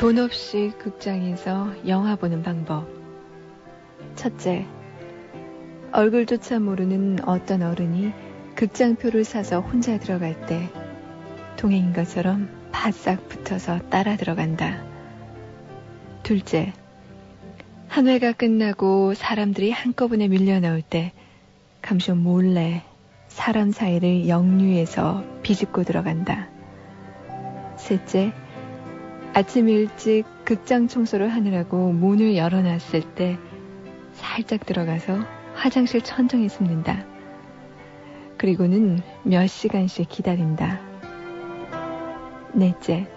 돈 없이 극장에서 영화 보는 방법. 첫째, 얼굴조차 모르는 어떤 어른이 극장표를 사서 혼자 들어갈 때 동행인 것처럼 바싹 붙어서 따라 들어간다. 둘째, 한 회가 끝나고 사람들이 한꺼번에 밀려 나올 때 감시 몰래 사람 사이를 역류해서 비집고 들어간다. 셋째, 아침 일찍 극장 청소를 하느라고 문을 열어놨을 때 살짝 들어가서 화장실 천정에 숨는다. 그리고는 몇 시간씩 기다린다. 넷째,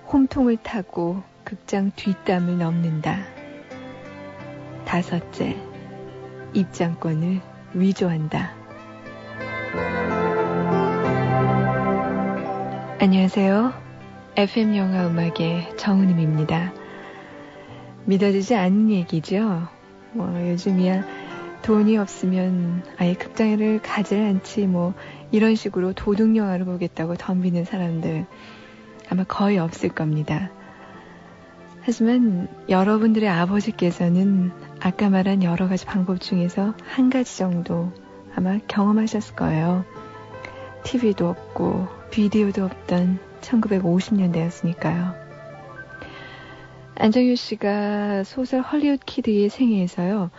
홈통을 타고 극장 뒷담을 넘는다. 다섯째, 입장권을 위조한다. 안녕하세요. FM 영화 음악의 정은임입니다. 믿어지지 않는 얘기죠. 요즘이야 돈이 없으면 아예 극장을 가지 않지 이런 식으로 도둑 영화를 보겠다고 덤비는 사람들 아마 거의 없을 겁니다. 하지만 여러분들의 아버지께서는 아까 말한 여러 가지 방법 중에서 한 가지 정도 아마 경험하셨을 거예요. TV도 없고 비디오도 없던 1950년대였으니까요. 안정효 씨가 소설 헐리우드 키드의 생애에서요.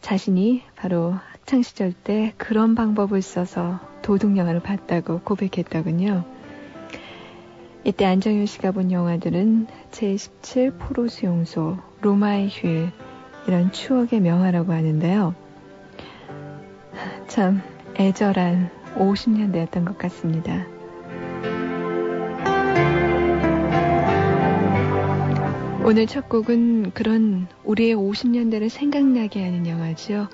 자신이 바로 학창시절 때 그런 방법을 써서 도둑영화를 봤다고 고백했더군요. 이때 안정효 씨가 본 영화들은 제17 포로 수용소, 로마의 휴일 이런 추억의 명화라고 하는데요. 참 애절한 50년대였던 것 같습니다. 오늘 첫 곡은 그런 우리의 50년대를 생각나게 하는 영화죠.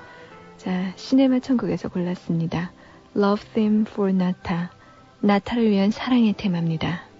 자, 시네마 천국에서 골랐습니다. Love Theme for Nata. 나타를 위한 사랑의 테마입니다.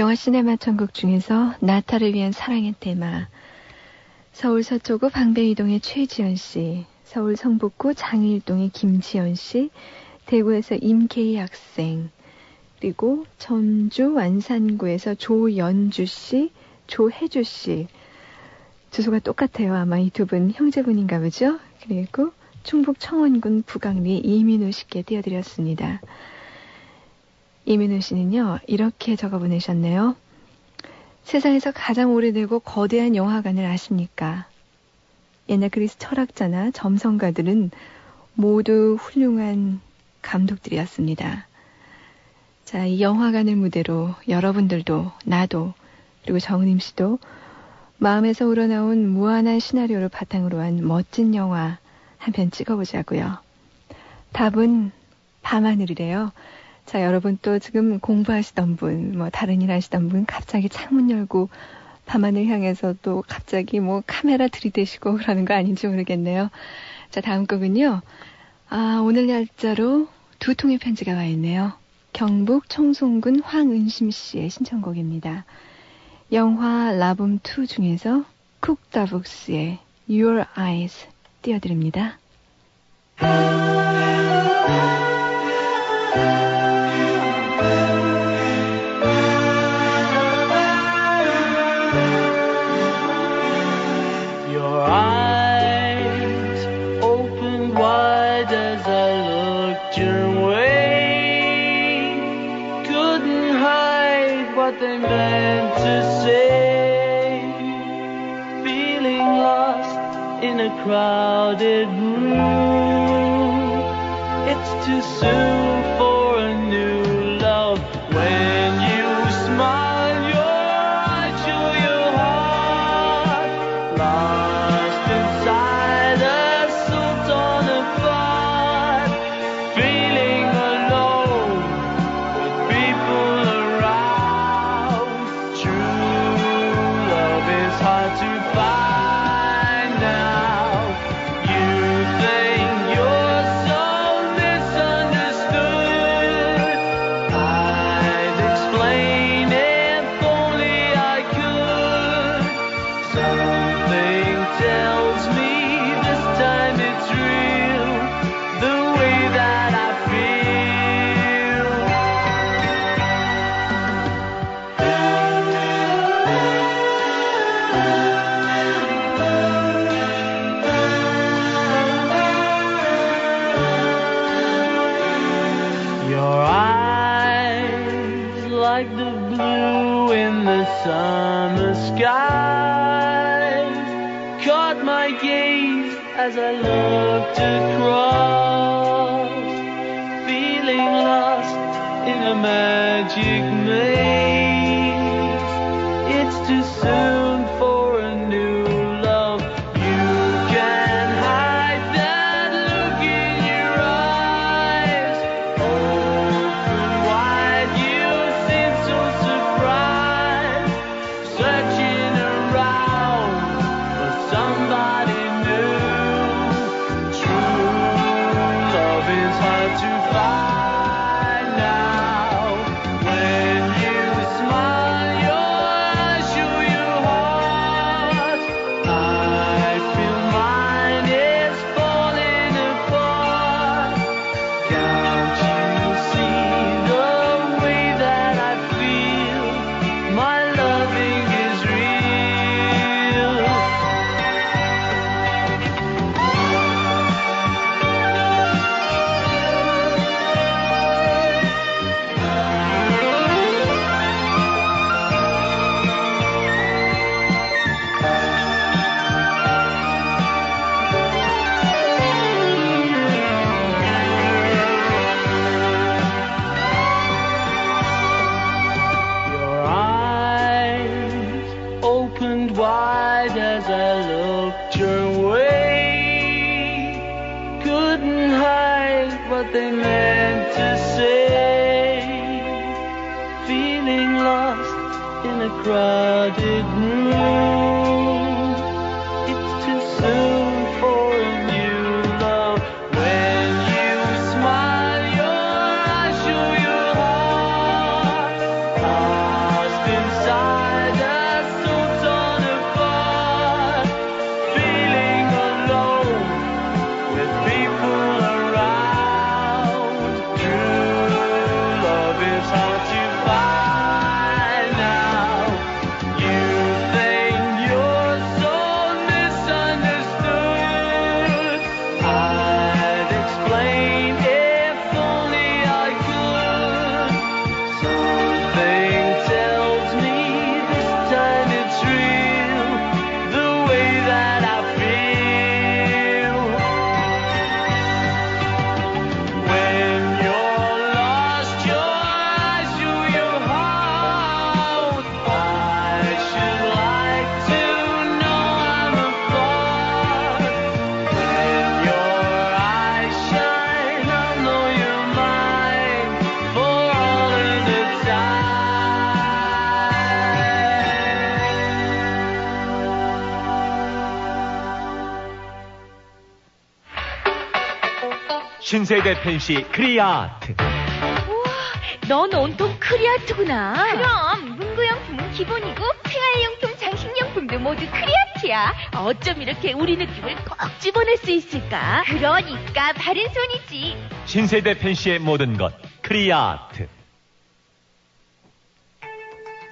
영화 시네마 천국 중에서 나타를 위한 사랑의 테마, 서울 서초구 방배이동의 최지연 씨, 서울 성북구 장일동의 김지연 씨, 대구에서 임케이 학생, 그리고 전주 완산구에서 조연주 씨, 조혜주 씨, 주소가 똑같아요. 아마 이 두 분 형제분인가 보죠? 그리고 충북 청원군 북악리 이민우 씨께 띄워드렸습니다. 이민우 씨는요, 이렇게 적어 보내셨네요. 세상에서 가장 오래되고 거대한 영화관을 아십니까? 옛날 그리스 철학자나 점성가들은 모두 훌륭한 감독들이었습니다. 자, 이 영화관을 무대로 여러분들도, 나도, 그리고 정은임 씨도 마음에서 우러나온 무한한 시나리오를 바탕으로 한 멋진 영화 한 편 찍어보자고요. 답은 밤하늘이래요. 자, 여러분 또 지금 공부하시던 분, 다른 일 하시던 분 갑자기 창문 열고 밤하늘 향해서 또 갑자기 카메라 들이대시고 그러는 거 아닌지 모르겠네요. 자, 다음 곡은요. 오늘 날짜로 두 통의 편지가 와 있네요. 경북 청송군 황은심 씨의 신청곡입니다. 영화 라붐2 중에서 쿡다북스의 Your Eyes 띄워드립니다. Your eyes opened wide as I looked your way. Couldn't hide what they meant to say. Feeling lost in a crowded room. It's too soon for a new love. When you smile, your eyes show your heart. Lost inside a soul torn apart. Feeling alone with people around. True love is hard to find now. You think you're so misunderstood. I'd explain if only I could. Something tells me this time it's real, the way that I feel. Your eyes like the blue in the summer skies caught my gaze as I looked across, feeling lost in a magic maze. It's too soon for a new love. You can hide that look in your eyes. Open wide, you seem so surprised, searching around for somebody new. True love is hard to find now. When you smile, your eyes show your heart. I feel mine is falling apart. Can't you see the way that I feel? My loving is real. Your eyes opened wide as I looked your way. Couldn't hide what they meant to say. Feeling lost in a crowded room. It's too soon for a new love. When you smile, your eyes show your heart. Lost 신세대 펜시 크리아트. 넌 온통 크리아트구나. 그럼 문구용품은 기본이고 생활용품, 장식용품도 모두 크리아트야. 어쩜 이렇게 우리 느낌을 꼭 집어낼 수 있을까? 그러니까 바른 손이지. 신세대 펜시의 모든 것 크리아트.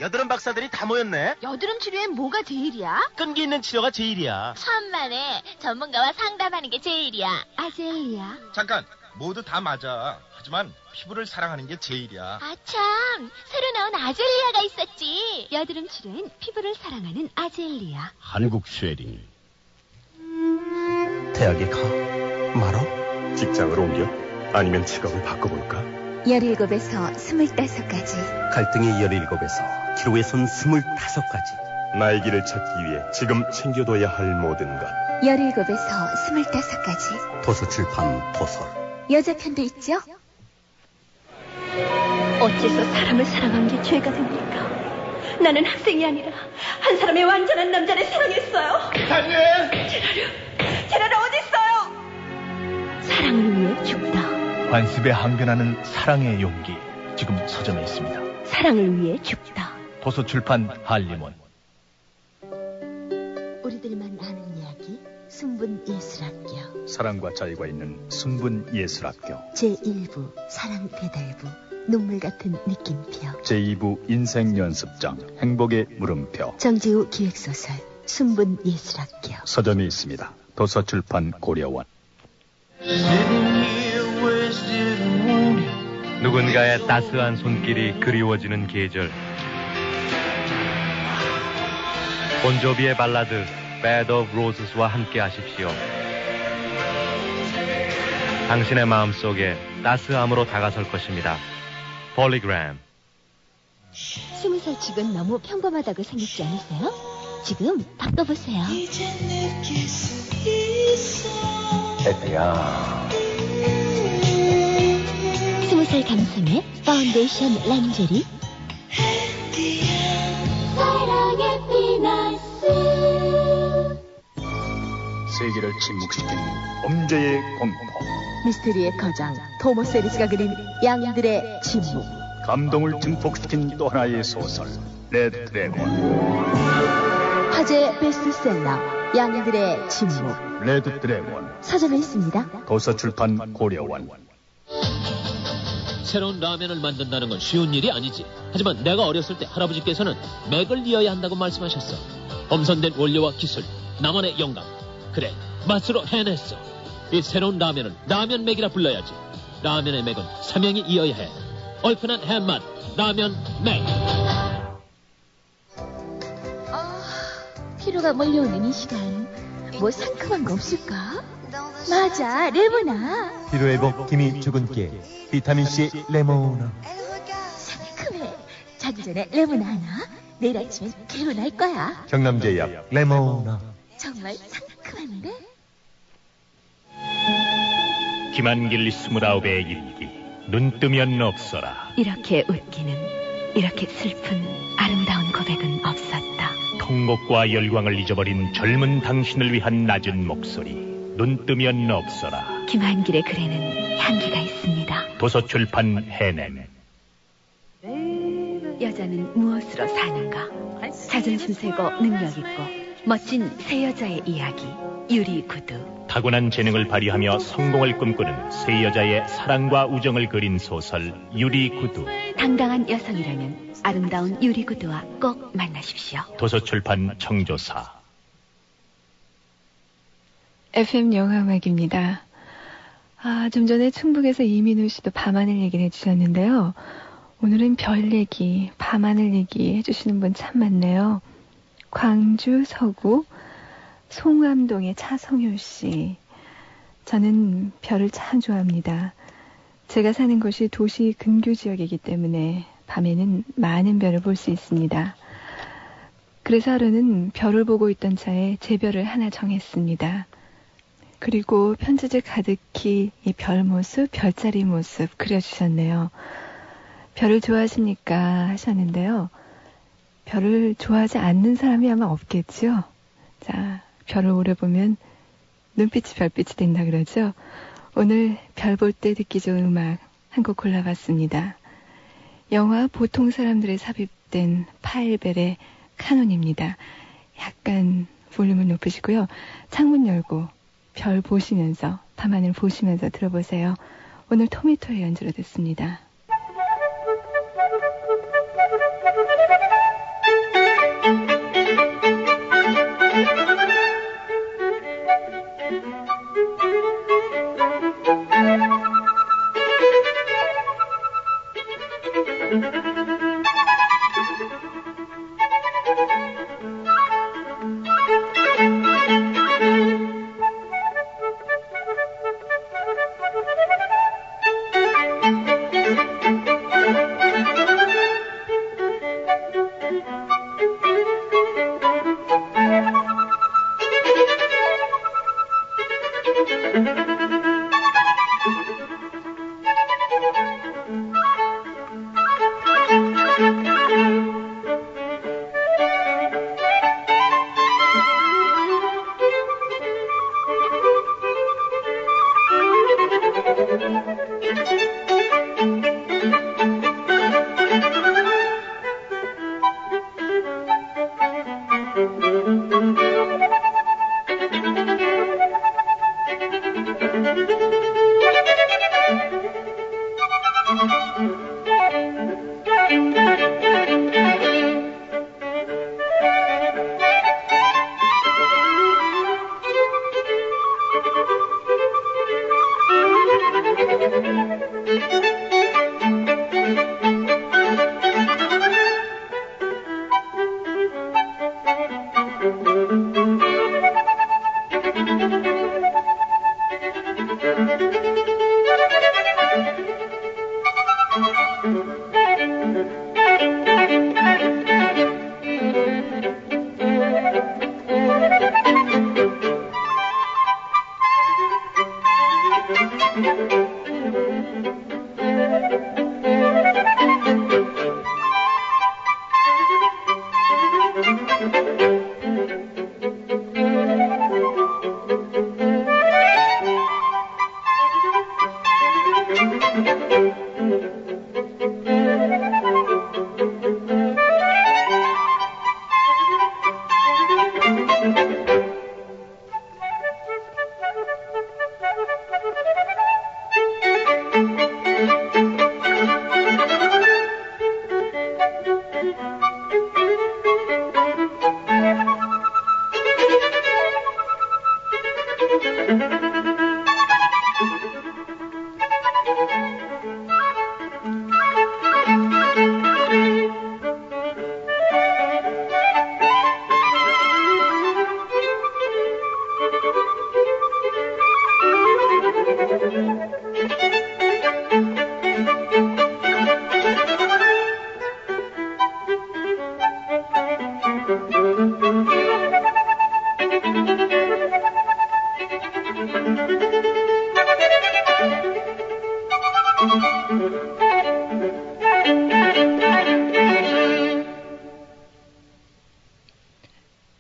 여드름 박사들이 다 모였네. 여드름 치료엔 뭐가 제일이야? 끈기 있는 치료가 제일이야. 천만에 전문가와 상담하는 게 제일이야. 아젤리야. 잠깐, 모두 다 맞아. 하지만 피부를 사랑하는 게 제일이야. 아 참, 새로 나온 아젤리아가 있었지. 여드름 치료엔 피부를 사랑하는 아젤리아. 한국 쉐리. 대학에 가? 말어? 직장을 옮겨? 아니면 직업을 바꿔볼까? 17에서 25까지. 갈등이 17에서 기로에 선 25가지. 나의 길을 찾기 위해 지금 챙겨둬야 할 모든 것. 17에서 25까지. 도서출판 도서. 여자 편도 있죠? 어째서 사람을 사랑한 게 죄가 됩니까? 나는 학생이 아니라 한 사람의 완전한 남자를 사랑했어요. 제라류 어디 있어요? 사랑을 위해 죽다. 관습에 항변하는 사랑의 용기, 지금 서점에 있습니다. 사랑을 위해 죽다. 도서출판 한림원. 우리들만 아는 이야기, 순분예술학교. 사랑과 자유가 있는 순분예술학교. 제1부 사랑배달부, 눈물 같은 느낌표. 제2부 인생연습장, 행복의 물음표. 정지우 기획소설, 순분예술학교. 서점이 있습니다. 도서출판 고려원. 누군가의 따스한 손길이 그리워지는 계절. 본조비의 발라드 Bed of Roses와 함께 하십시오. 당신의 마음속에 따스함으로 다가설 것입니다. 폴리그램. 20살 치곤 너무 평범하다고 생각지 않으세요? 지금 바꿔보세요. 에드야. 20살 감성의 파운데이션 란제리. 사랑의 피나스. 세계를 침묵시킨 범죄의 공포. 미스테리의 거장 토머스 에리스가 그린 양들의 침묵. 감동을 증폭시킨 또 하나의 소설 레드 드래곤. 화제 베스트셀러 양들의 침묵. 레드 드래곤. 서점에 있습니다. 도서출판 고려원. 새로운 라면을 만든다는 건 쉬운 일이 아니지. 하지만 내가 어렸을 때 할아버지께서는 맥을 이어야 한다고 말씀하셨어. 엄선된 원료와 기술, 나만의 영감. 그래, 맛으로 해냈어. 이 새로운 라면은 라면 맥이라 불러야지. 라면의 맥은 삼형이 이어야 해. 얼큰한 해맛, 라면 맥. 피로가 몰려오는 이 시간, 뭐 상큼한 거 없을까? 맞아, 레모나. 피로회복 기미 주근깨 비타민C 레모나. 상큼해. 자기 전에 레모나 하나. 내일 아침엔 개운할 거야. 경남제약 레모나. 정말 상큼한데? 김한길 29의 일기. 눈 뜨면 없어라. 이렇게 웃기는, 이렇게 슬픈 아름다운 고백은 없었다. 통곡과 열광을 잊어버린 젊은 당신을 위한 낮은 목소리. 눈 뜨면 없어라. 김한길의 글에는 향기가 있습니다. 도서출판 해냄. 여자는 무엇으로 사는가? 자존심 세고 능력 있고 멋진 새 여자의 이야기. 유리구두. 타고난 재능을 발휘하며 성공을 꿈꾸는 새 여자의 사랑과 우정을 그린 소설 유리구두. 당당한 여성이라면 아름다운 유리구두와 꼭 만나십시오. 도서출판 청조사. FM 영화음악입니다. 좀 전에 충북에서 이민우 씨도 밤하늘 얘기를 해주셨는데요. 오늘은 별 얘기, 밤하늘 얘기 해주시는 분 참 많네요. 광주 서구 송암동의 차성효 씨. 저는 별을 참 좋아합니다. 제가 사는 곳이 도시 근교 지역이기 때문에 밤에는 많은 별을 볼 수 있습니다. 그래서 하루는 별을 보고 있던 차에 제 별을 하나 정했습니다. 그리고 편지지 가득히 이 별 모습, 별자리 모습 그려주셨네요. 별을 좋아하십니까? 하셨는데요. 별을 좋아하지 않는 사람이 아마 없겠죠? 자, 별을 오래 보면 눈빛이 별빛이 된다 그러죠? 오늘 별 볼 때 듣기 좋은 음악 한 곡 골라봤습니다. 영화 보통 사람들에 삽입된 파일벨의 카논입니다. 약간 볼륨을 높이시고요. 창문 열고 별 보시면서 밤하늘 보시면서 들어보세요. 오늘 토미토의 연주로 듣습니다.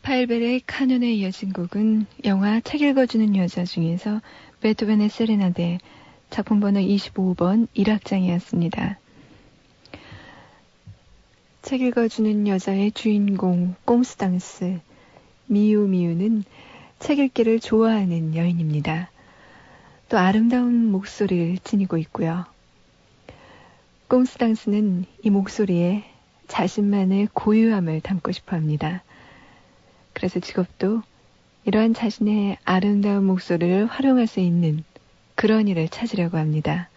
파일벨의 카논에 이어진 곡은 영화 책 읽어주는 여자 중에서 베토벤의 세레나데 작품 번호 25번 1악장이었습니다. 책 읽어주는 여자의 주인공 꼼스탕스 미우미우는 책 읽기를 좋아하는 여인입니다. 또 아름다운 목소리를 지니고 있고요. 꼼스탕스는 이 목소리에 자신만의 고유함을 담고 싶어 합니다. 그래서 직업도 이러한 자신의 아름다운 목소리를 활용할 수 있는 그런 일을 찾으려고 합니다.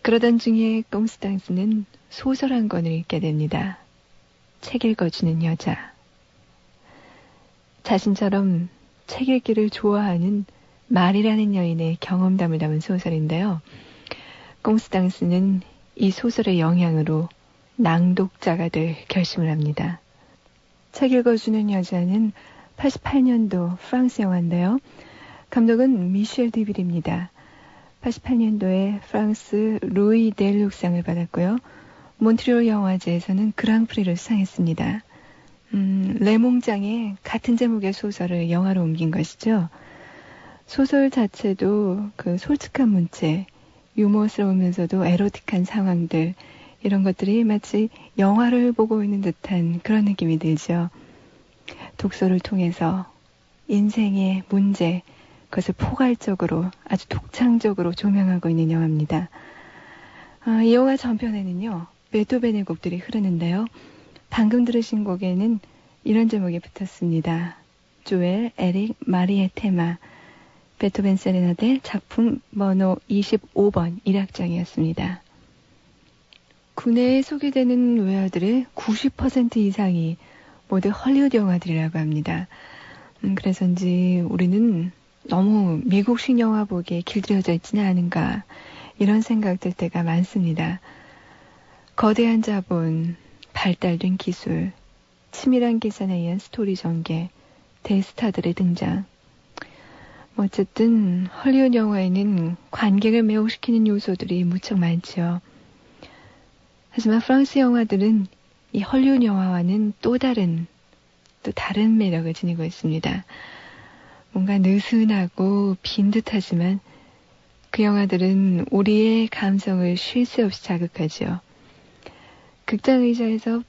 그러던 중에 꼼스탕스는 소설 한 권을 읽게 됩니다. 책 읽어주는 여자. 자신처럼 책 읽기를 좋아하는 말이라는 여인의 경험담을 담은 소설인데요. 꼼스탕스는 이 소설의 영향으로 낭독자가 될 결심을 합니다. 책 읽어주는 여자는 88년도 프랑스 영화인데요. 감독은 미셸 드빌입니다. 88년도에 프랑스 루이 델룩상을 받았고요. 몬트리올 영화제에서는 그랑프리를 수상했습니다. 레몽장의 같은 제목의 소설을 영화로 옮긴 것이죠. 소설 자체도 그 솔직한 문체, 유머스러우면서도 에로틱한 상황들, 이런 것들이 마치 영화를 보고 있는 듯한 그런 느낌이 들죠. 독서를 통해서 인생의 문제, 그것을 포괄적으로 아주 독창적으로 조명하고 있는 영화입니다. 이 영화 전편에는요, 베토벤의 곡들이 흐르는데요. 방금 들으신 곡에는 이런 제목이 붙었습니다. 조엘, 에릭, 마리의 테마, 베토벤 세레나데 작품 번호 25번 1악장이었습니다. 국내에 소개되는 외화들의 90% 이상이 모두 헐리우드 영화들이라고 합니다. 그래서인지 우리는 너무 미국식 영화 보기에 길들여져 있지는 않은가 이런 생각 들 때가 많습니다. 거대한 자본, 발달된 기술, 치밀한 계산에 의한 스토리 전개, 대스타들의 등장. 어쨌든 헐리우드 영화에는 관객을 매혹시키는 요소들이 무척 많죠. 하지만 프랑스 영화들은 이 헐리우드 영화와는 또 다른 매력을 지니고 있습니다. 뭔가 느슨하고 빈 듯하지만 그 영화들은 우리의 감성을 쉴 새 없이 자극하죠. 극장 의자에서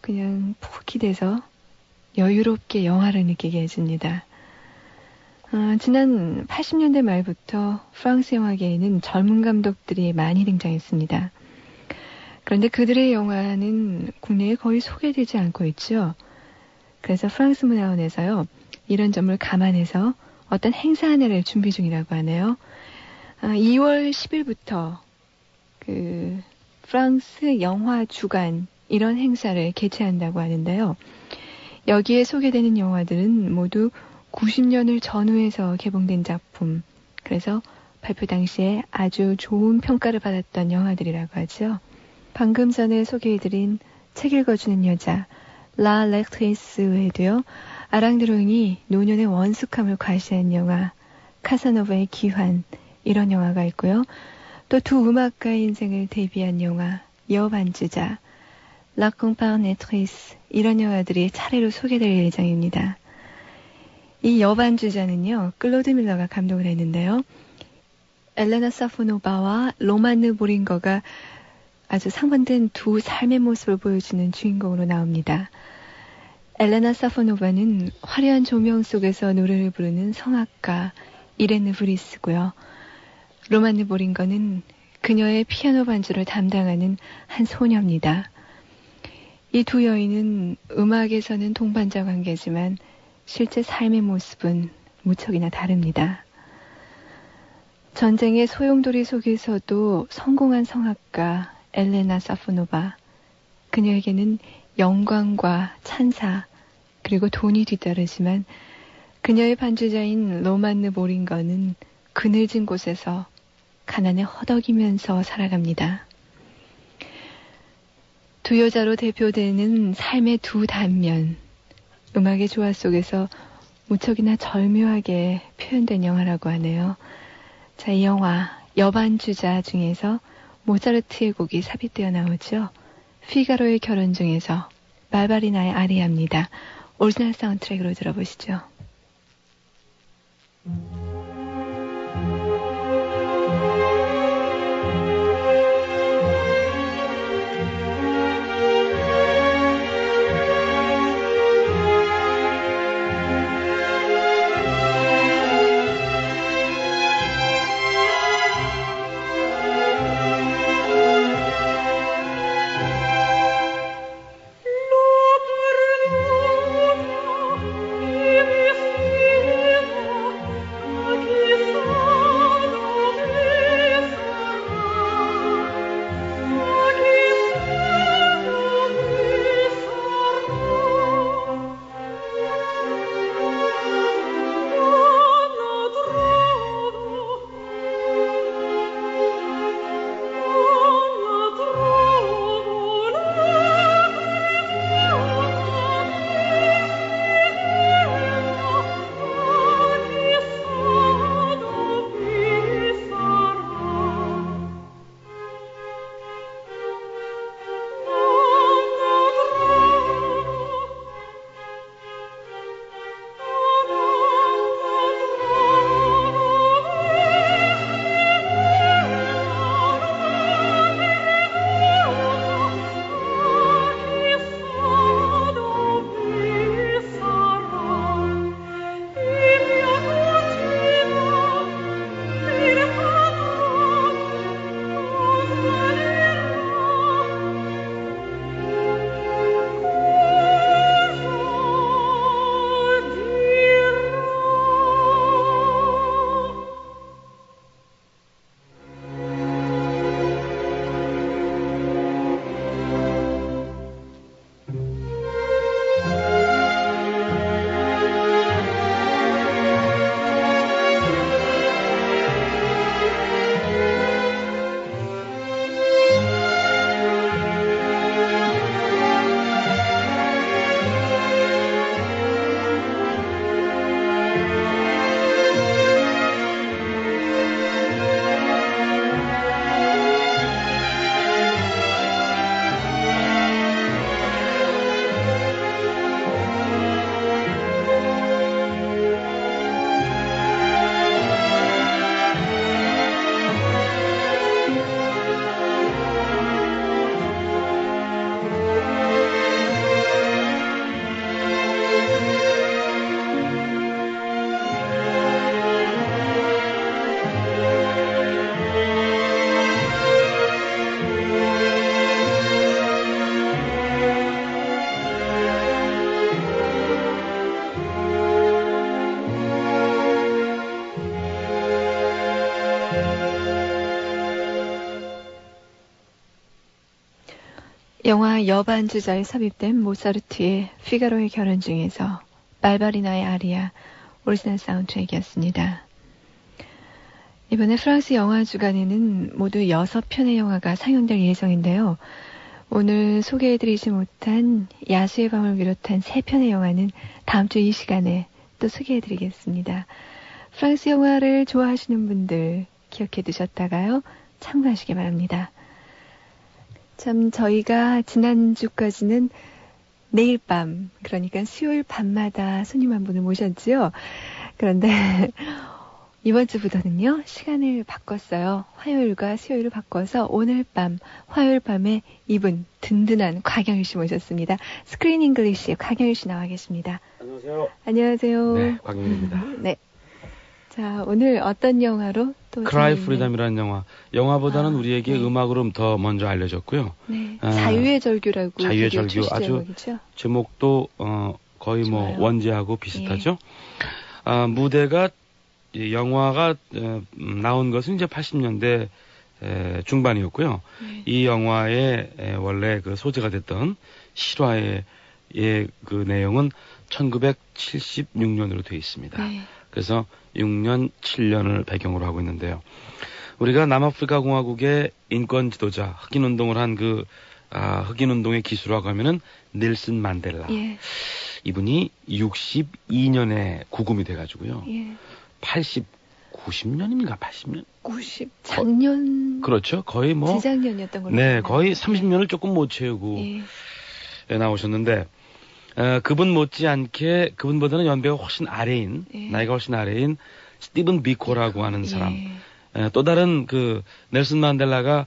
그냥 푹 기대서 여유롭게 영화를 느끼게 해줍니다. 지난 80년대 말부터 프랑스 영화계에는 젊은 감독들이 많이 등장했습니다. 그런데 그들의 영화는 국내에 거의 소개되지 않고 있죠. 그래서 프랑스 문화원에서요, 이런 점을 감안해서 어떤 행사 하나를 준비 중이라고 하네요. 2월 10일부터 그 프랑스 영화 주간 이런 행사를 개최한다고 하는데요. 여기에 소개되는 영화들은 모두 90년을 전후해서 개봉된 작품, 그래서 발표 당시에 아주 좋은 평가를 받았던 영화들이라고 하죠. 방금 전에 소개해드린 책 읽어주는 여자, 라 렉트리스 외에도요, 아랑드롱이 노년의 원숙함을 과시한 영화, 카사노바의 귀환, 이런 영화가 있고요. 또 두 음악가의 인생을 대비한 영화, 여반주자, 라 콩파르네트리스, 이런 영화들이 차례로 소개될 예정입니다. 이 여반주자는요, 클로드 밀러가 감독을 했는데요. 엘레나 사포노바와 로마느 보링거가 아주 상반된 두 삶의 모습을 보여주는 주인공으로 나옵니다. 엘레나 사포노바는 화려한 조명 속에서 노래를 부르는 성악가 이레네 브리스고요. 로마느 보링거는 그녀의 피아노 반주를 담당하는 한 소녀입니다. 이 두 여인은 음악에서는 동반자 관계지만 실제 삶의 모습은 무척이나 다릅니다. 전쟁의 소용돌이 속에서도 성공한 성악가 엘레나 사포노바, 그녀에게는 영광과 찬사 그리고 돈이 뒤따르지만 그녀의 반주자인 로마느 보링거는 그늘진 곳에서 가난에 허덕이면서 살아갑니다. 두 여자로 대표되는 삶의 두 단면, 음악의 조화 속에서 무척이나 절묘하게 표현된 영화라고 하네요. 자, 이 영화 여반주자 중에서 모차르트의 곡이 삽입되어 나오죠. 피가로의 결혼 중에서 발바리나의 아리아입니다. 오리지널 사운드트랙으로 들어보시죠. L'eau perduta, 영화 여반주자에 삽입된 모차르트의 피가로의 결혼 중에서 발바리나의 아리아 오리지널 사운드트랙이었습니다. 이번에 프랑스 영화 주간에는 모두 6편의 영화가 상영될 예정인데요. 오늘 소개해드리지 못한 야수의 밤을 비롯한 3편의 영화는 다음 주 이 시간에 또 소개해드리겠습니다. 프랑스 영화를 좋아하시는 분들 기억해 두셨다가요. 참고하시기 바랍니다. 참 저희가 지난주까지는 내일 밤, 그러니까 수요일 밤마다 손님 한 분을 모셨지요. 그런데 이번 주부터는요, 시간을 바꿨어요. 화요일과 수요일을 바꿔서 오늘 밤, 화요일 밤에 이분 든든한 곽영일 씨 모셨습니다. 스크린 잉글리시의 곽영일 씨 나와 계십니다. 안녕하세요. 안녕하세요. 네, 곽영일입니다. 네. 자, 오늘 어떤 영화로 또 크라이 프리덤이라는 영화보다는 우리에게 음악으로 더 먼저 알려졌고요. 네. 자유의 절규라고. 자유의 절규 아주 제목이죠? 제목도 거의 좋아요. 뭐 원제하고 비슷하죠. 무대가 영화가 나온 것은 이제 80년대 중반이었고요. 이 영화의 원래 그 소재가 됐던 실화의 그 내용은 1976년으로 되어 있습니다. 네. 그래서 6년, 7년을 배경으로 하고 있는데요. 우리가 남아프리카 공화국의 인권 지도자, 흑인 운동을 한 흑인 운동의 기수라고 하면은 넬슨 만델라. 예. 이분이 62년에 구금이 돼가지고요. 예. 90년입니까? 80년? 작년. 그렇죠. 거의 뭐. 재작년이었던 걸로. 네, 거의 30년을 조금 못 채우고 나오셨는데, 그분 못지않게 그분보다는 연배가 훨씬 아래인, 나이가 훨씬 아래인 스티븐 비코라고 하는 사람. 또 다른 그 넬슨 만델라가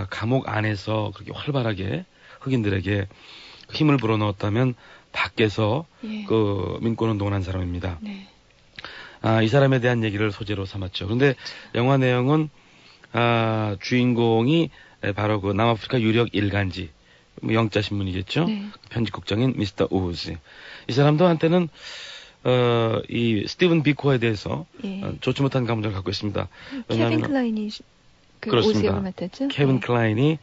감옥 안에서 그렇게 활발하게 흑인들에게 힘을 불어넣었다면 밖에서 그 민권운동을 한 사람입니다. 네. 이 사람에 대한 얘기를 소재로 삼았죠. 그런데 영화 내용은 주인공이 바로 그 남아프리카 유력 일간지, 영자 신문이겠죠. 네. 편집국장인 미스터 우즈. 이 사람도 한때는 이 스티븐 비코에 대해서 좋지 못한 감정을 갖고 있습니다. 케빈 클라인이 그 우즈 역을 맡았죠. 케빈 클라인이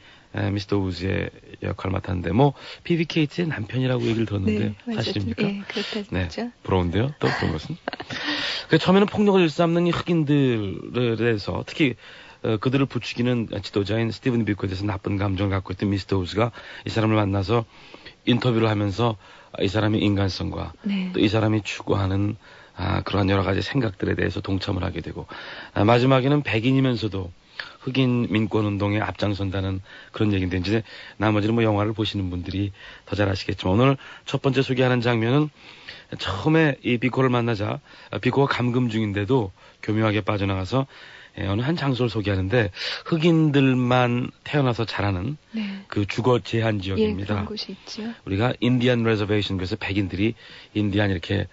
미스터 우즈의 역할을 맡았는데 뭐 피비 케이츠의 남편이라고 얘기를 들었는데 사실입니까? 네, 그렇죠. 네, 부러운데요. 또 그런 것은. 처음에는 폭력을 일삼는 이 흑인들에 대해서 특히 그들을 부추기는 지도자인 스티븐 비코에 대해서 나쁜 감정을 갖고 있던 미스터 우즈가 이 사람을 만나서 인터뷰를 하면서 이 사람의 인간성과 또 이 사람이 추구하는 그러한 여러 가지 생각들에 대해서 동참을 하게 되고 마지막에는 백인이면서도 흑인 민권운동에 앞장선다는 그런 얘기인데 이제 나머지는 뭐 영화를 보시는 분들이 더 잘 아시겠지만 오늘 첫 번째 소개하는 장면은 처음에 이 비코를 만나자 비코가 감금 중인데도 교묘하게 빠져나가서 어느 한 장소를 소개하는데 흑인들만 태어나서 자라는 그 주거 제한 지역입니다. 그런 곳이 있죠. 우리가 인디안 레저베이션 그래서 백인들이 인디안 이렇게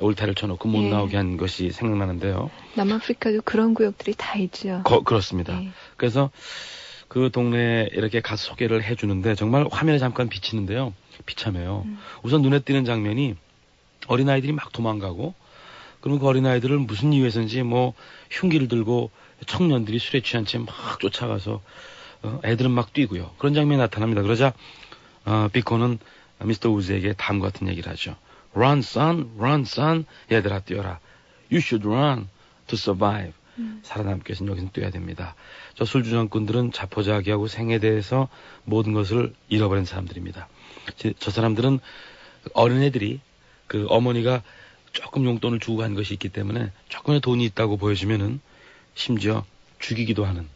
올타를 쳐놓고 못 나오게 한 것이 생각나는데요. 남아프리카도 그런 구역들이 다 있죠. 그렇습니다. 그래서 그 동네에 이렇게 가서 소개를 해주는데 정말 화면에 잠깐 비치는데요. 비참해요. 우선 눈에 띄는 장면이 어린아이들이 막 도망가고 그러면 그 어린아이들을 무슨 이유에서인지 뭐 흉기를 들고 청년들이 술에 취한 채 막 쫓아가서 애들은 막 뛰고요. 그런 장면이 나타납니다. 그러자 비코는 미스터 우즈에게 다음 같은 얘기를 하죠. Run, son, run, son. 얘들아 뛰어라. You should run to survive. 살아남기 위해서는 여기서 뛰어야 됩니다. 저 술주정꾼들은 자포자기하고 생에 대해서 모든 것을 잃어버린 사람들입니다. 저 사람들은 어린애들이 그 어머니가 조금 용돈을 주고 간 것이 있기 때문에 조금의 돈이 있다고 보여주면은 심지어 죽이기도 하는.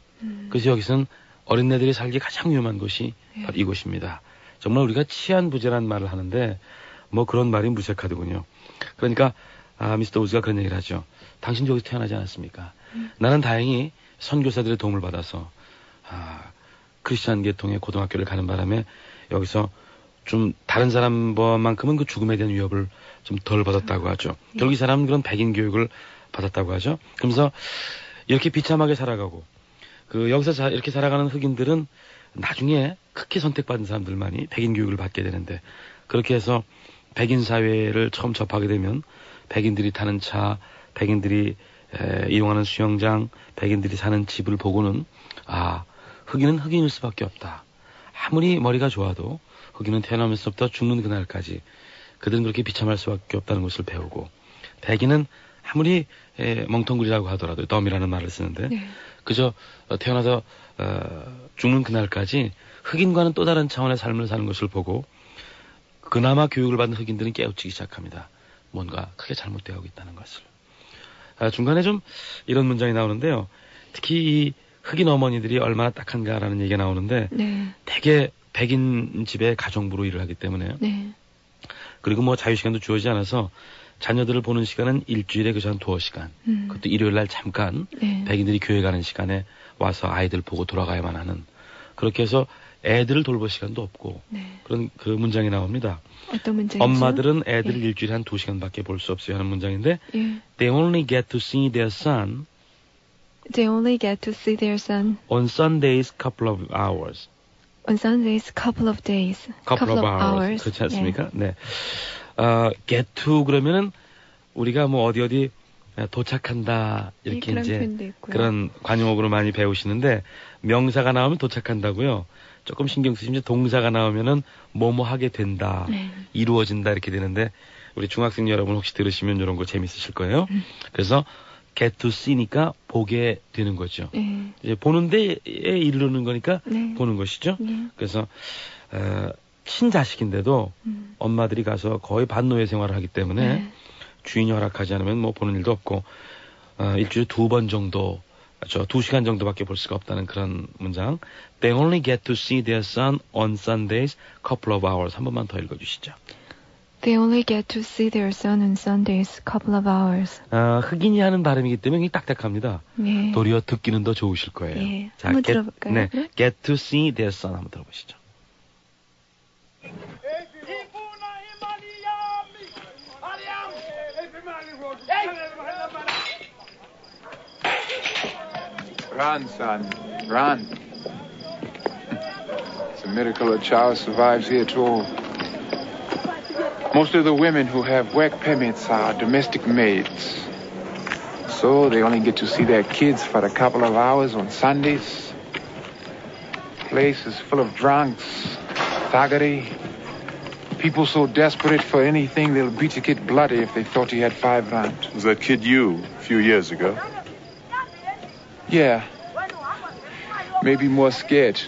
그래서 여기서는 어린애들이 살기 가장 위험한 곳이 바로 이곳입니다. 정말 우리가 치안부재라는 말을 하는데 뭐 그런 말이 무색하더군요. 그러니까 미스터 우즈가 그런 얘기를 하죠. 당신 여기서 태어나지 않았습니까? 나는 다행히 선교사들의 도움을 받아서 크리스찬 계통의 고등학교를 가는 바람에 여기서 좀 다른 사람만큼은 그 죽음에 대한 위협을 좀 덜 받았다고 하죠. 결국 이 사람은 그런 백인 교육을 받았다고 하죠. 그러면서 이렇게 비참하게 살아가고 여기서 이렇게 살아가는 흑인들은 나중에 크게 선택받은 사람들만이 백인 교육을 받게 되는데 그렇게 해서 백인 사회를 처음 접하게 되면 백인들이 타는 차, 백인들이 이용하는 수영장, 백인들이 사는 집을 보고는 흑인은 흑인일 수밖에 없다. 아무리 머리가 좋아도 흑인은 태어나면서부터 죽는 그날까지 그들은 그렇게 비참할 수밖에 없다는 것을 배우고 백인은 아무리 멍텅구리라고 하더라도 덤이라는 말을 쓰는데 네. 그저 태어나서 죽는 그날까지 흑인과는 또 다른 차원의 삶을 사는 것을 보고 그나마 교육을 받는 흑인들은 깨우치기 시작합니다. 뭔가 크게 잘못되어 있다는 것을. 중간에 좀 이런 문장이 나오는데요. 특히 이 흑인 어머니들이 얼마나 딱한가라는 얘기가 나오는데 네. 대개 백인 집에 가정부로 일을 하기 때문에 네. 그리고 뭐 자유시간도 주어지지 않아서 자녀들을 보는 시간은 일주일에 그저 한 2시간. 그것도 일요일 날 잠깐 네. 백인들이 교회 가는 시간에 와서 아이들 보고 돌아가야만 하는 그렇게 해서 애들을 돌볼 시간도 없고 네. 그런 그 문장이 나옵니다. 어떤 문장이죠? 엄마들은 애들을 일주일에 한 2시간밖에 볼 수 없어요 하는 문장인데 예. They only get to see their son They only get to see their son on Sundays couple of hours. on Sundays couple of days. couple of hours. 그렇지 않습니까? 네. get to 그러면은 우리가 뭐 어디 도착한다 이렇게 이제 그런 관용어로 많이 배우시는데 명사가 나오면 도착한다고요. 조금 신경 쓰시면 동사가 나오면은 뭐뭐 하게 된다, 이루어진다 이렇게 되는데 우리 중학생 여러분 혹시 들으시면 이런 거 재밌으실 거예요. 그래서 get to see니까 보게 되는 거죠. 이제 보는 데에 이르는 거니까 보는 것이죠. 그래서 친자식인데도 엄마들이 가서 거의 반노예 생활을 하기 때문에 주인이 허락하지 않으면 뭐 보는 일도 없고 일주일에 2번 정도 2시간 정도밖에 볼 수가 없다는 그런 문장. They only get to see their son on Sundays couple of hours. 한 번만 더 읽어주시죠. They only get to see their son on Sundays couple of hours. 흑인이 하는 발음이기 때문에 딱딱합니다. 네. 도리어 듣기는 더 좋으실 거예요. 네. 자, 한번 들어볼까요? 네, get to see their son 한번 들어보시죠. Run, son, run. It's a miracle a child survives here at all. Most of the women who have work permits are domestic maids. So they only get to see their kids for a couple of hours on Sundays. Place is full of drunks, thuggery. People so desperate for anything they'll beat a kid bloody if they thought he had 5 rand. Was that kid you a few years ago? Yeah. Maybe more scared.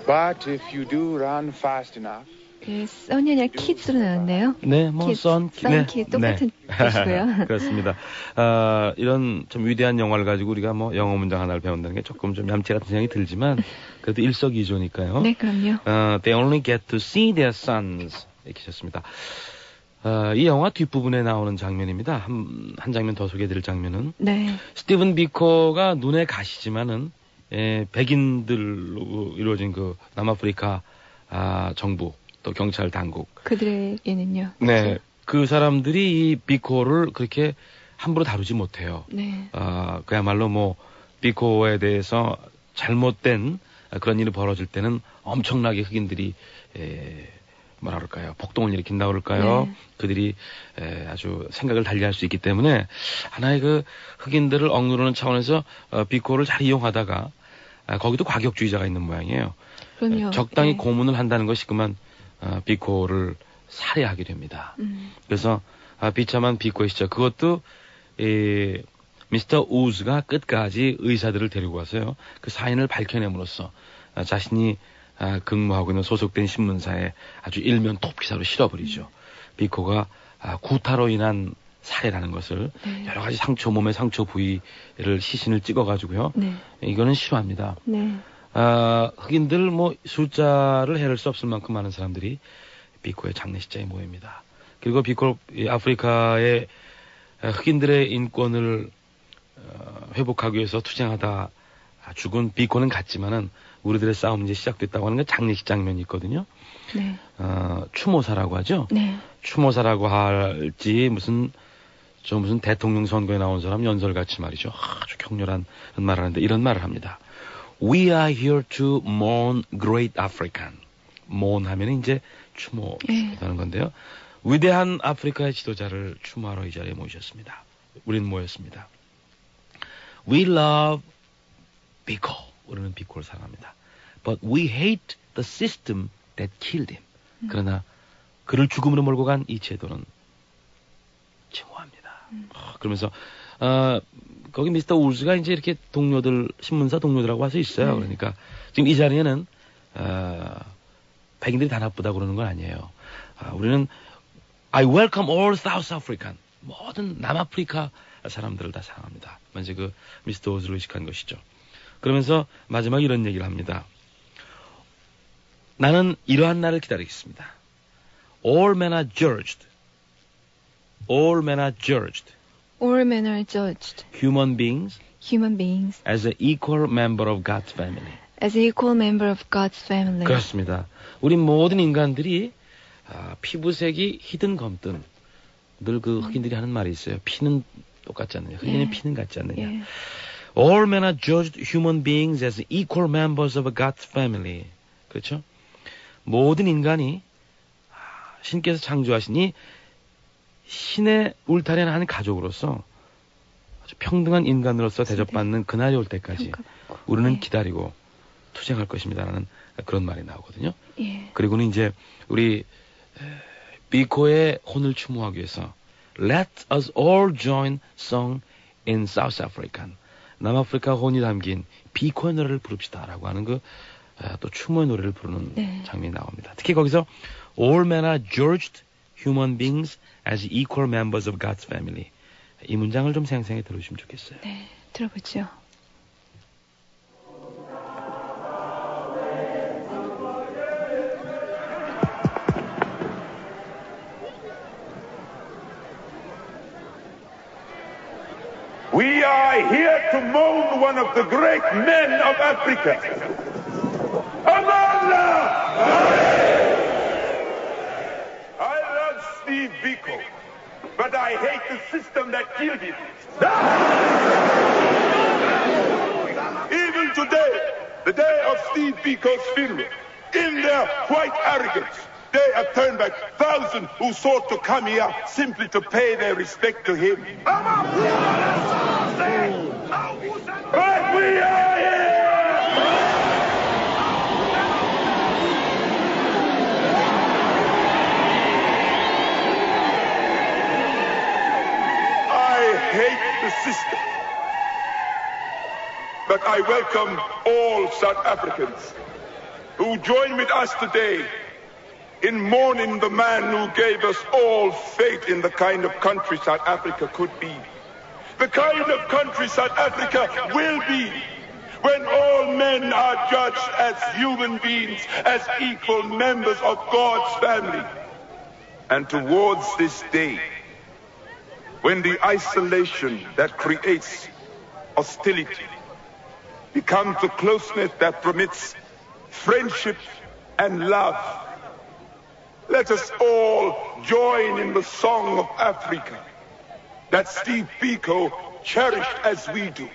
But if you do run fast enough. 예, 써니 아니라 키즈로 나왔네요. 네, 뭐 썬 키 똑같은 뜻이고요. 그렇습니다. 이런 좀 위대한 영화를 가지고 우리가 뭐 영어 문장 하나를 배운다는 게 조금 좀 얌체 같은 생각이 들지만 그래도 일석이조니까요. 네, 그럼요. They only get to see their sons 이렇게 하셨습니다. 이 영화 뒷부분에 나오는 장면입니다. 한 장면 더 소개해드릴 장면은 스티븐 비코가 눈에 가시지만은 백인들로 이루어진 그 남아프리카 정부 또 경찰 당국 그들에게는요. 네, 그 사람들이 이 비코를 그렇게 함부로 다루지 못해요. 네. 그야말로 뭐 비코에 대해서 잘못된 그런 일이 벌어질 때는 엄청나게 흑인들이 뭐라 그럴까요? 폭동을 일으킨다고 그럴까요? 네. 그들이 아주 생각을 달리할 수 있기 때문에 하나의 그 흑인들을 억누르는 차원에서 비코를 잘 이용하다가 거기도 과격주의자가 있는 모양이에요. 그럼요. 적당히 고문을 한다는 것이 그만 비코를 살해하게 됩니다. 그래서 비참한 비코의 시절 그것도 미스터 우즈가 끝까지 의사들을 데리고 와서요. 그 사인을 밝혀냄으로써 자신이 근무하고 있는 소속된 신문사에 아주 일면 톱 기사로 실어버리죠. 비코가 구타로 인한 살해라는 것을 여러 가지 상처, 몸의 상처 부위를 시신을 찍어가지고요. 이거는 싫어합니다. 흑인들 뭐 숫자를 헤를 수 없을 만큼 많은 사람들이 비코의 장례식장에 모입니다. 그리고 비코 아프리카의 흑인들의 인권을 회복하기 위해서 투쟁하다 죽은 비코는 갔지만은 우리들의 싸움이 이제 시작됐다고 하는 게 장례식 장면이 있거든요. 추모사라고 하죠. 추모사라고 할지 무슨 대통령 선거에 나온 사람 연설같이 말이죠. 아주 격렬한 말을 하는데 이런 말을 합니다. We are here to mourn great African. mourn 하면 이제 추모하는 건데요. 위대한 아프리카의 지도자를 추모하러 이 자리에 모이셨습니다. 우린 모였습니다. We love 비코. 우리는 비코를 사랑합니다. But we hate the system that killed him. 그러나 그를 죽음으로 몰고 간 이 제도는 증오합니다. 그러면서 거기 미스터 울즈가 이제 이렇게 동료들, 신문사 동료들하고 와서 있어요. 그러니까 지금 이 자리에는 백인들이 다 나쁘다고 그러는 건 아니에요. 우리는 I welcome all South African. 모든 남아프리카 사람들을 다 사랑합니다. 이제 그 미스터 울즈를 의식한 것이죠. 그러면서 마지막 이런 얘기를 합니다. 나는 이러한 날을 기다리겠습니다. All men are judged. All men are judged. All men are judged. Human beings. Human beings. As an equal member of God's family. As an equal member of God's family. 그렇습니다. 우리 모든 인간들이 피부색이 희든 검든 늘 그 흑인들이 하는 말이 있어요. 피는 똑같지 않느냐. 흑인의 피는 같지 않느냐. All men are judged human beings as equal members of God's family. 그렇죠? 모든 인간이 신께서 창조하시니 신의 울타리 한 가족으로서 아주 평등한 인간으로서 대접받는 그날이 올 때까지 우리는 기다리고 투쟁할 것입니다라는 그런 말이 나오거든요. 그리고는 이제 우리 비코의 혼을 추모하기 위해서 Let us all join song in South African. 남아프리카 혼이 담긴 비코의 노래를 부릅시다라고 하는 그 또 추모의 노래를 부르는 장면이 나옵니다. 특히 거기서 All men are judged human beings as equal members of God's family. 이 문장을 좀 생생히 들으시면 좋겠어요. 네, 들어보죠. We are here to mourn one of the great men of Africa. I love Steve Biko, but I hate the system that killed him. Even today, the day of Steve Biko's funeral, in their white arrogance, they have turned back thousands who sought to come here simply to pay their respect to him. But we are here! I hate the system. But I welcome all South Africans who join with us today in mourning the man who gave us all faith in the kind of country South Africa could be. The kind of country South Africa will be when all men are judged as human beings, as equal members of God's family. And towards this day, when the isolation that creates hostility becomes the closeness that permits friendship and love, let us all join in the song of Africa that Steve Biko cherished as we do.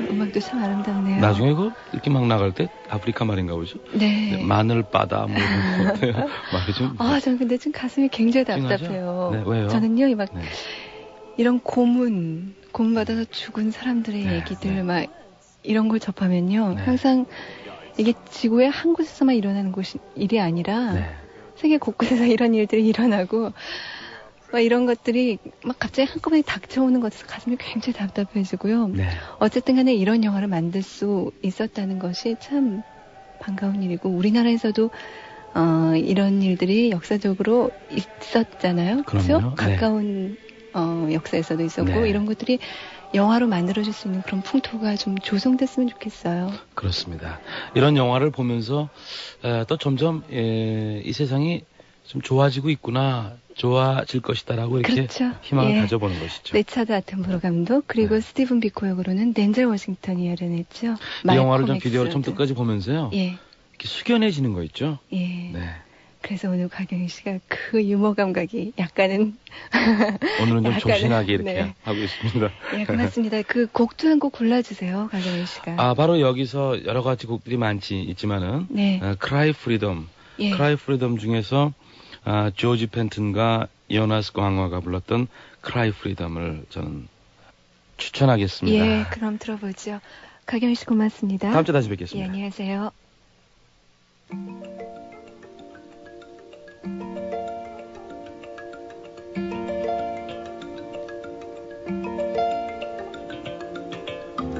음악도 참 아름답네요. 나중에 그 이렇게 막 나갈 때 아프리카 말인가 보죠? 네. 마늘바다 뭐 이런 거 말이 좀. 저는 근데 지금 가슴이 굉장히 답답해요. 네, 왜요? 저는요, 이런 고문 받아서 죽은 사람들의 얘기들 막 이런 걸 접하면요, 항상 이게 지구의 한 곳에서만 일어나는 일이 아니라 세계 곳곳에서 이런 일들이 일어나고 막 이런 것들이 막 갑자기 한꺼번에 닥쳐오는 것에서 가슴이 굉장히 답답해지고요. 어쨌든 간에 이런 영화를 만들 수 있었다는 것이 참 반가운 일이고, 우리나라에서도 이런 일들이 역사적으로 있었잖아요. 그렇죠? 가까운 역사에서도 있었고, 이런 것들이 영화로 만들어질 수 있는 그런 풍토가 좀 조성됐으면 좋겠어요. 그렇습니다. 이런 영화를 보면서 또 점점 이 세상이 좀 좋아지고 있구나, 좋아질 것이다라고 이렇게 희망을 가져보는 것이죠. 리차드 아튼보로 감독, 그리고 스티븐 비코 역으로는 덴젤 워싱턴이 열연했죠. 이 영화를 좀 비디오로 좀 끝까지 보면서요, 이렇게 숙연해지는 거 있죠. 네. 그래서 오늘 곽영희 씨가 그 유머 감각이 약간은 오늘은 좀 조신하게 이렇게 네. 하고 있습니다. 예, 고맙습니다. 그 곡도 한 곡 골라주세요, 곽영희 씨가. 바로 여기서 여러 가지 곡들이 있지만은 네. Cry Freedom, 예. Cry Freedom 중에서 조지 펜튼과 요나스 광화가 불렀던 Cry Freedom을 저는 추천하겠습니다. 예, 그럼 들어보죠. 곽영희 씨 고맙습니다. 다음 주에 다시 뵙겠습니다. 예, 안녕하세요.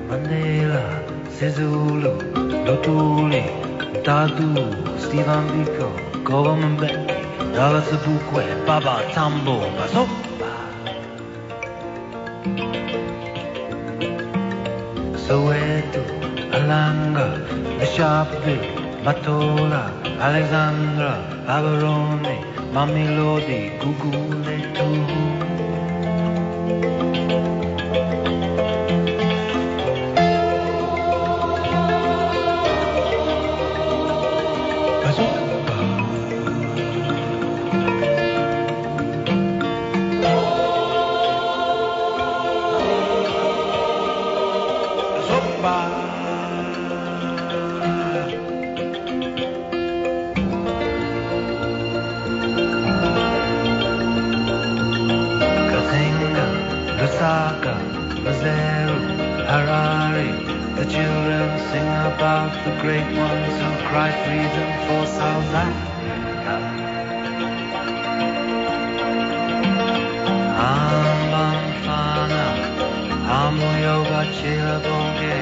Mandela, Sisulu, Lotuli, Dadu, Stephen Biko, Goldman Becky, Dallas Abukwe, Baba Tambo, Masopa. Soweto, Alanga, Bishopville, Matola, Alexandra, Aberoni, Mamelodi, Guguletu. Lusaka, Maseru, Harare, the children sing about the great ones who cry freedom for South Africa. Ambamfana, Amu Yoga Chila Bonge,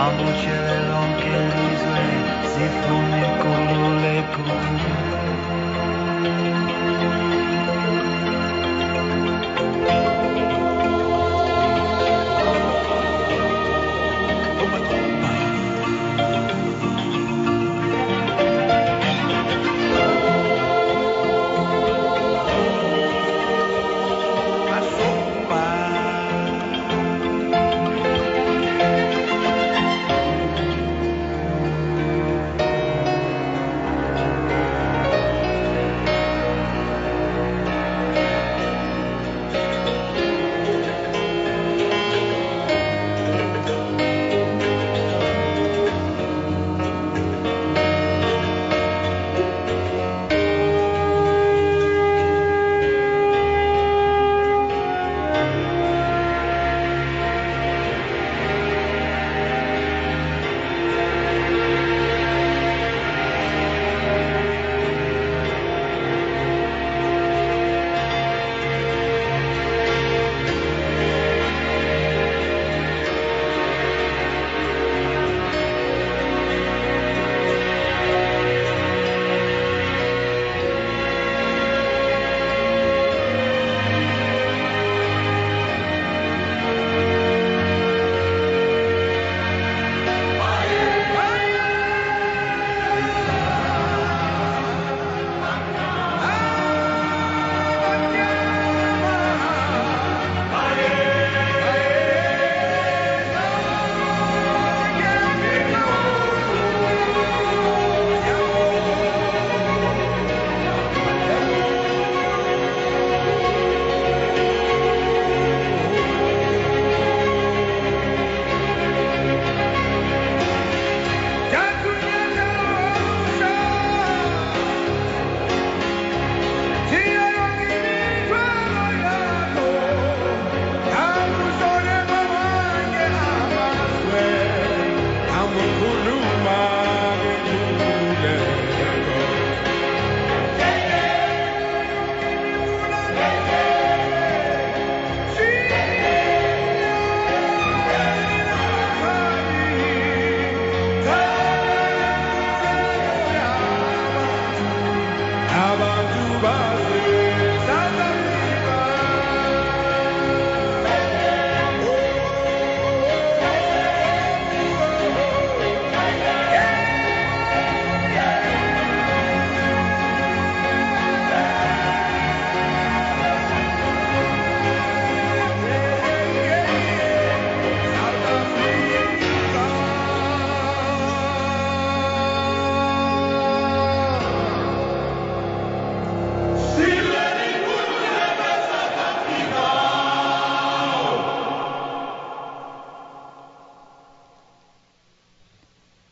Amu Chile Lonke Luzwe, Sifumi Kulule Kuku.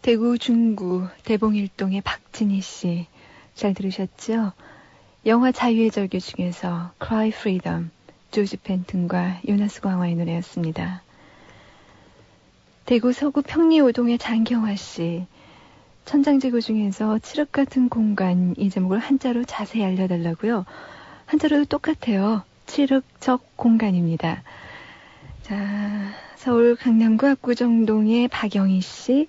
대구 중구 대봉일동의 박진희 씨, 잘 들으셨죠? 영화 자유의 절규 중에서 Cry Freedom, 조지 펜튼과 요나스 광화의 노래였습니다. 대구 서구 평리오동의 장경화 씨, 천장지구 중에서 칠흑 같은 공간, 이 제목을 한자로 자세히 알려달라고요. 한자로 똑같아요. 칠흑적 공간입니다. 자, 서울 강남구 압구정동의 박영희 씨,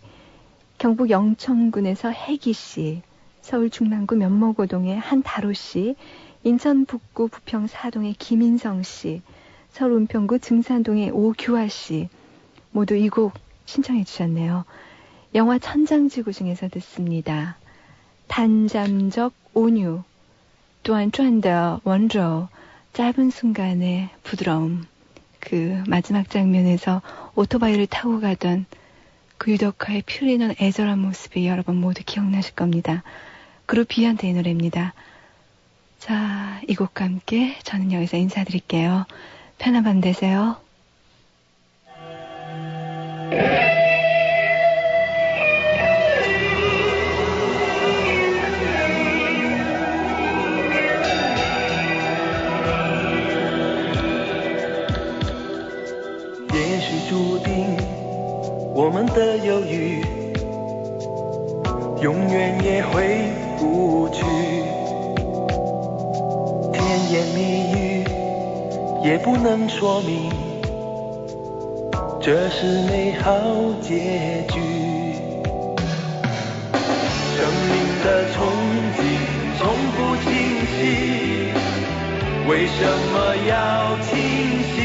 경북 영천군에서 혜기 씨, 서울 중랑구 면목오동의 한다로 씨, 인천 북구 부평 사동의 김인성 씨, 서울 은평구 증산동의 오규아 씨, 모두 이 곡 신청해 주셨네요. 영화 천장지구 중에서 듣습니다. 단잠적 온유, 또한 쫀더 원조, 짧은 순간의 부드러움. 그 마지막 장면에서 오토바이를 타고 가던 그 유덕화의 퓨리는 애절한 모습이 여러분 모두 기억나실 겁니다. 그룹 비욘드의 노래입니다. 자, 이 곡과 함께 저는 여기서 인사드릴게요. 편한 밤 되세요.也许注定我们的犹豫永远也回不去，甜言蜜语也不能说明这是美好结局。生命的憧憬从不清晰，为什么要清晰？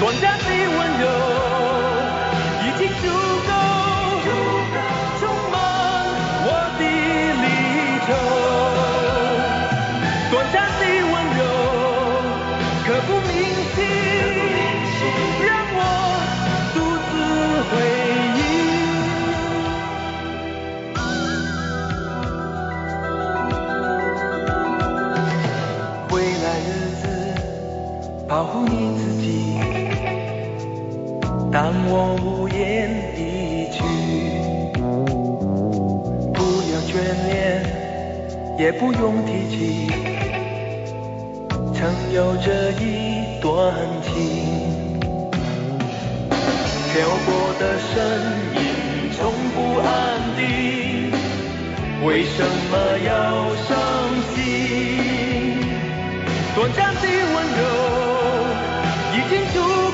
短暂的温柔已经足够充满我的离愁，短暂的温柔可不铭心，让我独自回忆。未来日子保护你自己，当我无言离去，不要眷恋，也不用提起，曾有这一段情。漂泊的身影从不安定，为什么要伤心？短暂的温柔已经足够。